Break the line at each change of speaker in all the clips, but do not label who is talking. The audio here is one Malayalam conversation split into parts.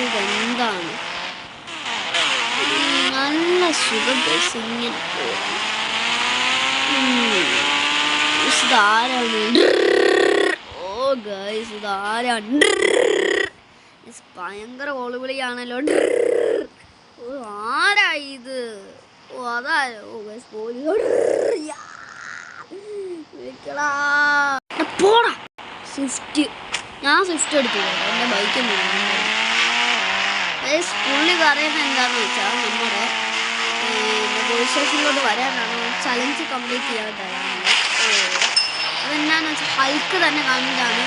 ഇതെന്താണ് നല്ല സുഖം ഇങ്ങനെ പോകാം. ഇതാരാണ്? ഓ ഗൈസ് ഇതാരാണ്? ഭയങ്കര ഒളിവിളിയാണല്ലോ. ആരാ ഇത്? ഓ അതാരോ? ഓ ഗൈസ് പോലീസ് വിളിക്കടാ. പോടാ സ്വിഫ്റ്റ്. ഞാൻ സ്വിഫ്റ്റ് എടുത്തു. എൻ്റെ ബൈക്കൊന്നും പുള്ളി പറയുന്നത് എന്താണെന്ന് വെച്ചാൽ നമ്മുടെ പോലീസ് സ്റ്റേഷനിലോട്ട് വരാനാണ് ചലഞ്ച് കംപ്ലീറ്റ് ചെയ്യാനാണ്. അതെന്താണെന്ന് വെച്ചാൽ ഹൈക്ക് തന്നെ കാണിച്ചാണ്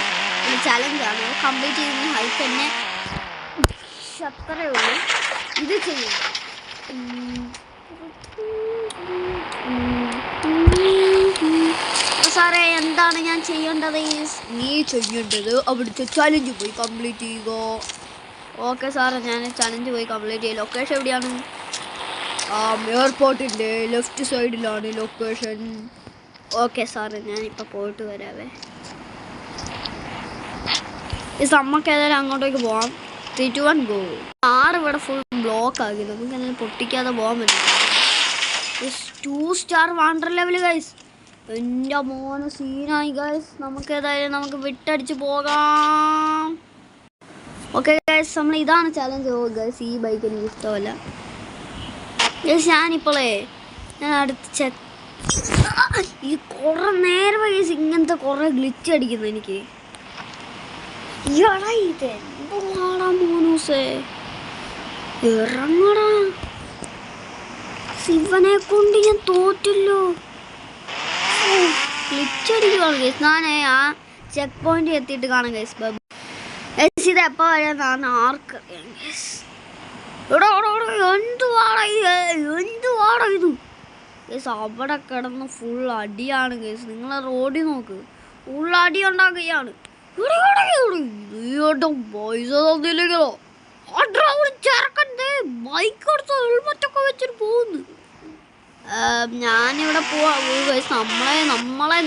ചലഞ്ചാണ്. കംപ്ലീറ്റ് ചെയ്യുന്ന ഹൈക്ക് തന്നെ അത്രയേ ഉള്ളൂ. ഇത് ചെയ്യും. സാറേ എന്താണ് ഞാൻ ചെയ്യേണ്ടത്? നീ ചെയ്യേണ്ടത് അവിടുത്തെ ചലഞ്ച് പോയി കംപ്ലീറ്റ് ചെയ്യുക. ഓക്കെ സാറേ ഞാൻ ചലഞ്ച് പോയി കംപ്ലീറ്റ് ചെയ്യുക. ലൊക്കേഷൻ എവിടെയാണ്? എയർപോർട്ടിൻ്റെ ലെഫ്റ്റ് സൈഡിലാണ് ലൊക്കേഷൻ. ഓക്കെ സാറേ ഞാനിപ്പോൾ പോയിട്ട് വരാവേ. നമുക്ക് ഏതായാലും അങ്ങോട്ടേക്ക് പോവാം. 3, 2, 1 ഗോ. ഇവിടെ ഫുൾ ബ്ലോക്ക് ആക്കി. നമുക്ക് എന്തെങ്കിലും പൊട്ടിക്കാതെ പോകാൻ പറ്റും. 2 സ്റ്റാർ വാണ്ടർ ലെവൽ ഗൈസ്. എൻ്റെ മോനെ സീനായി ഗൈസ്. നമുക്ക് ഏതായാലും നമുക്ക് വിട്ടടിച്ച് പോകാം. ഓക്കെ ഗൈസ് നമ്മൾ ഇതാണ് ചലഞ്ച്. ഓ ഗൈസ് ഈ ബൈക്ക് എനിക്ക് ഇഷ്ടമല്ല ഗൈസ്. ഞാൻ അടുത്ത് ഈ കുറേ നേരം ഗൈസ് ഇങ്ങനത്തെ കുറേ ഗ്ലിച്ച് അടിക്കുന്നു എനിക്ക്. ഇതെന്താടാ മോനൂസേ? ഇറങ്ങടാ. ശിവനെ കൊണ്ട് ഞാൻ തോറ്റല്ലോ. ഗ്ലിച്ചടിക്കുകയാണ് ഗൈസ്. ഞാൻ ആ ചെക്ക് പോയിന്റ് എത്തിയിട്ട് കാണാം ഗൈസ്. ഇത് എപ്പോൾ വരാന്നാണ് ആർക്കറിയാം ഗൈസ്. എന്തുവാടാ ഇത് ഗൈസ്? അവിടെ കിടന്ന് ഫുൾ അടിയാണ് ഗൈസ്. നിങ്ങളെ റോഡിൽ നോക്ക്, ഫുൾ അടി ഉണ്ടാക്കുകയാണ്. പൈസ തന്നില്ലെങ്കിലോ ചെറുക്കൻ്റെ ബൈക്ക് എടുത്ത് ഹെൽമറ്റൊക്കെ വെച്ചിട്ട് പോകുന്നു. ഞാനിവിടെ പോവാ ഗൈസ്.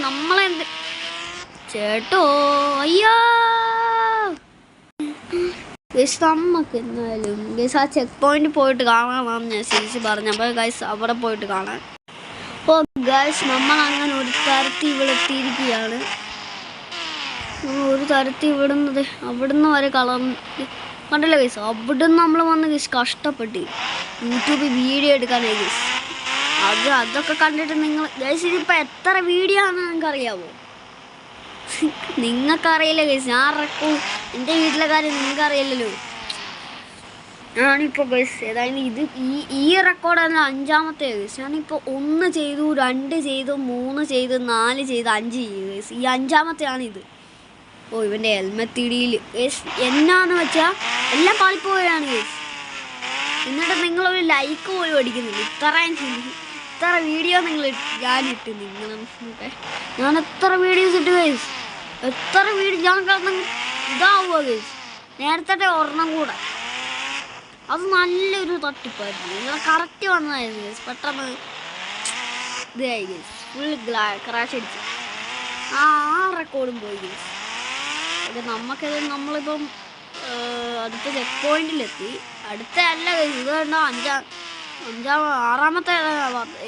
നമ്മളെ ചേട്ടോ അയ്യോ ഗൈസ്. നമുക്ക് എന്നാലും ഗൈസ് ആ ചെക്ക് പോയിന്റ് പോയിട്ട് കാണാമെന്നാണ് ഞാൻ ചേച്ചി പറഞ്ഞപ്പോൾ ഗൈസ് അവിടെ പോയിട്ട് കാണാൻ. ഓ ഗൈസ് നമ്മൾ അങ്ങനെ ഒരു തരത്തിൽ ഇവിടെ എത്തിയിരിക്കുകയാണ്. ഒരു തരത്തിൽ അവിടുന്ന് വരെ കണ്ടല്ലോ ഗൈസ്. അവിടുന്ന് നമ്മൾ വന്ന് ഗൈസ് കഷ്ടപ്പെട്ട് യൂട്യൂബിൽ വീഡിയോ എടുക്കാനായി ഗൈസ്. അതൊക്കെ കണ്ടിട്ട് നിങ്ങൾ ഗൈസ് ഇതിപ്പോൾ എത്ര വീഡിയോ ആണെന്ന് നിങ്ങൾക്കറിയാമോ? നിങ്ങൾക്കറിയില്ല ഗൈസ്. ഞാൻ എൻ്റെ വീട്ടിലെ കാര്യം നിങ്ങൾക്കറിയില്ലല്ലോ. ഞാനിപ്പോൾ ഗൈസ് ഏതായാലും ഈ റെക്കോർഡാണ് 5ാമത്തെ ഗൈസ്. ഞാനിപ്പോൾ 1 ചെയ്തു, 2 ചെയ്തു, 3 ചെയ്തു, 4 ചെയ്തു, 5 ചെയ്തു ഗൈസ്. ഈ 5ാമത്തെയാണിത്. ഓ ഇവൻ്റെ ഹെൽമെറ്റ് ഇടിയിൽ ഗൈസ് എന്നാന്ന് വെച്ചാൽ എല്ലാം പാളിപ്പോയാണ് ഗൈസ്. എന്നിട്ട് നിങ്ങളൊരു ലൈക്ക് പോലും അടിക്കുന്നില്ല. ഇത്ര വീഡിയോ ഞാനിട്ട് ഞാൻ എത്ര വീഡിയോസ് ഇട്ട് ഗൈസ്. എത്ര വീഡിയോ ഞാൻ കിടന്ന് ഇതാവുക ഗൈസ്. നേരത്തെ ഒരെണ്ണം കൂടെ അത് നല്ലൊരു തട്ടിപ്പായിരുന്നു. നിങ്ങൾ കറക്റ്റ് വന്നതായിരുന്നു ഗൈസ്. പെട്ടെന്ന് ഇതായി ഗൈസ്. ഫുൾ ക്രാഷ് അടിച്ചു. ആ റെക്കോർഡും പോയി ഗൈസ്. അത് നമ്മളിപ്പം അടുത്ത ചെക്ക് പോയിന്റിലെത്തി. അടുത്ത അല്ല ഗൈസ്. ഇത് കണ്ടോ 6ാമത്തെ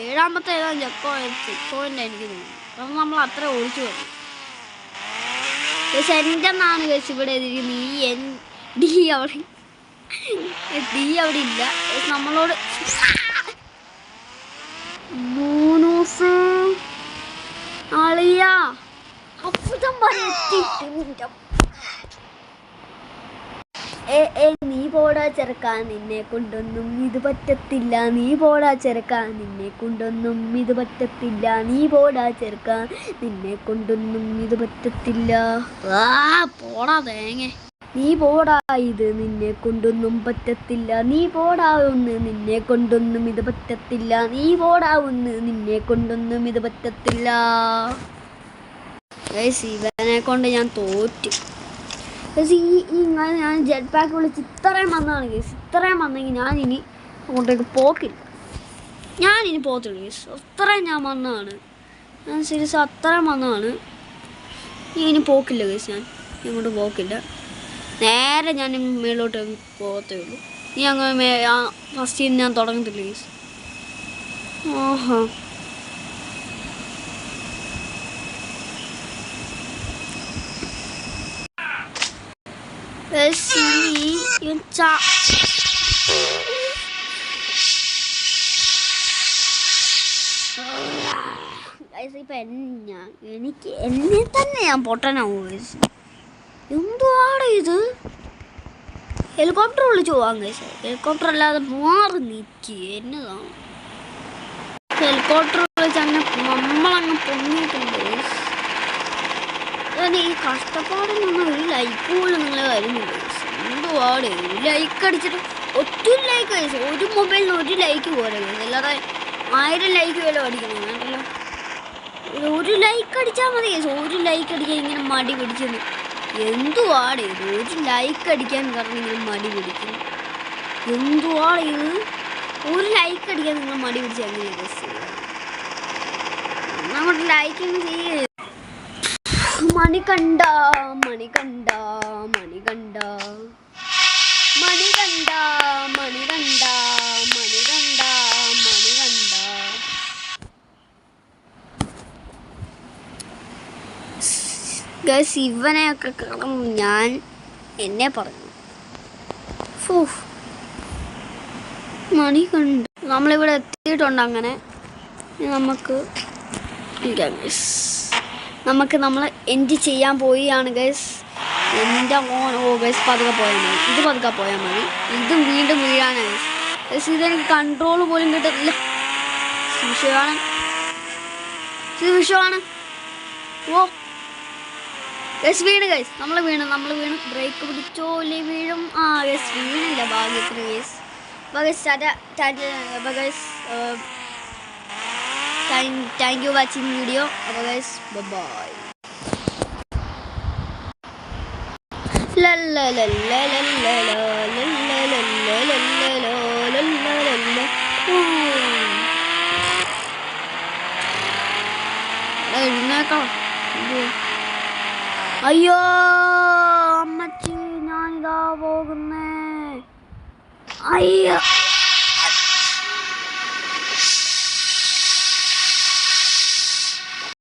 7ാമത്തെ ചെക്ക് പോയിന്റ് എനിക്ക് തോന്നുന്നു. അപ്പം നമ്മൾ അത്ര ഓടിച്ചു വന്നു ഗൈസ്. എൻ്റെ എന്നാണ് ഗൈസ് ഇവിടെ എഴുതിയിരിക്കുന്നത്. ഡി അവിടെ ഇല്ല ഗൈസ്. നമ്മളോട് മൂന്നൂസ് ആളിയാ അപ്പുതം പറയെത്തിയിട്ട് നീ പോടാ ചെറുക്കാൻ നിന്നെ കൊണ്ടൊന്നും ഇത് പറ്റത്തില്ല. നീ പോടാ ചെറുക്കാൻ നിന്നെ കൊണ്ടൊന്നും ഇത് പറ്റത്തില്ല. നീ പോടാ ചെറുക്കാൻ നിന്നെ കൊണ്ടൊന്നും ഇത് പറ്റത്തില്ല. പോടാ തേങ്ങ. നീ പോടാ ഇത് നിന്നെ കൊണ്ടൊന്നും പറ്റത്തില്ല. നീ പോടാ ഒന്ന് നിന്നെ കൊണ്ടൊന്നും ഇത് പറ്റത്തില്ല. നീ പോടാ ഒന്ന് നിന്നെ കൊണ്ടൊന്നും ഇത് പറ്റത്തില്ല. ഇവനെ കൊണ്ട് ഞാൻ തോറ്റു. ഞാൻ ജെറ്റ് പാക്ക് വിളിച്ച് ഇത്രയും വന്നതാണ് കേസ്. ഇത്രയും വന്നെങ്കിൽ ഞാനിനി അങ്ങോട്ടേക്ക് പോക്കില്ല. ഞാനിനി പോകത്തില്ല കേസ്. അത്രയും ഞാൻ വന്നതാണ്. ഞാൻ സീരിയസ് അത്രയും വന്നതാണ്. ഇനി പോക്കില്ല കേസ്. ഇങ്ങോട്ട് പോക്കില്ല. നേരെ ഞാൻ മേലോട്ട് പോകത്തേ ഉള്ളൂ. നീ അങ്ങനെ ഫസ്റ്റ് ഞാൻ തുടങ്ങത്തില്ല ഗൈസ്. ആഹാ ഇപ്പൊ എനിക്ക് എന്നെ തന്നെ ഞാൻ പൊട്ടനാവും. എന്തുവാണ് ഇത്? ഹെലികോപ്റ്റർ വിളിച്ചു പോവാൻ കഴിച്ചു. ഹെലികോപ്റ്റർ അല്ലാതെ മാറി നിൽക്കുക എന്നതാണ്. ഹെലികോപ്റ്റർ വിളിച്ച് അങ്ങനെ നമ്മളങ്ങ് പൊങ്ങിയിട്ടുണ്ട്. അതെ ഈ കഷ്ടപ്പാടിനൊന്നും ഒരു ലൈക്ക് പോലും നിങ്ങൾ വരുന്നില്ല. എന്തുവാണ് ഒരു ലൈക്ക് അടിച്ചിട്ട് ഒറ്റ ലൈക്ക് കഴിച്ചു. ഒരു മൊബൈലിന് ഒരു ലൈക്ക് പോലെ അല്ലാതെ 1000 ലൈക്ക് വരെ അടിക്കണം വേണ്ടല്ലോ. ഒരു ലൈക്ക് അടിച്ചാൽ മതി. ഒരു ലൈക്ക് അടിക്കാൻ ഇങ്ങനെ മടി പിടിക്കുന്നു. എന്തുവാണ് ഇത്? ഒരു ലൈക്ക് അടിക്കാൻ കാരണം ഇങ്ങനെ മടി പിടിക്കുന്നു. എന്തുവാണ് ഇത്? ഒരു ലൈക്ക് അടിക്കാൻ നിങ്ങൾ മടി പിടിച്ച് എങ്ങനെയാണ് അങ്ങോട്ട് ലൈക്കിങ് ചെയ്യേ. മണികണ്ഠ മണികണ്ഠ മണികണ്ഠ മണികണ്ഠ മണികണ്ഠ മണികണ്ഠ മണികണ്ഠ. ഗൈസ് ഇവനെയൊക്കെ കാണും ഞാൻ എന്നെ പറഞ്ഞു. മണികണ്ഠ നമ്മളിവിടെ എത്തിയിട്ടുണ്ട്. അങ്ങനെ നമുക്ക് നമ്മൾ എൻഡ് ചെയ്യാൻ പോവുകയാണ് ഗൈസ്. എൻ്റെ ഗൈസ് പതുക്കെ പോയാൽ മതി. ഇത് പതുക്കെ പോയാൽ മതി. ഇതും വീണ്ടും വീഴാനാണ് ഗൈസ്. ഇതെനിക്ക് കൺട്രോൾ പോലും കിട്ടത്തില്ല. വിഷയമാണ്. ഓ ഗൈസ് വീണ് ഗൈസ്. നമ്മൾ വീണ് ബ്രേക്ക് പിടിച്ചോ അല്ലേ വീഴും. ഗൈസ് വീണില്ല ഭാഗ്യത്തിന് guys. Thank you watching video. അപ്പോൾ ഗൈസ് ബൈ. എഴുന്നേക്കണം. അയ്യോ അമ്മച്ചി ഞാനിതാ പോകുന്നേ. അയ്യോ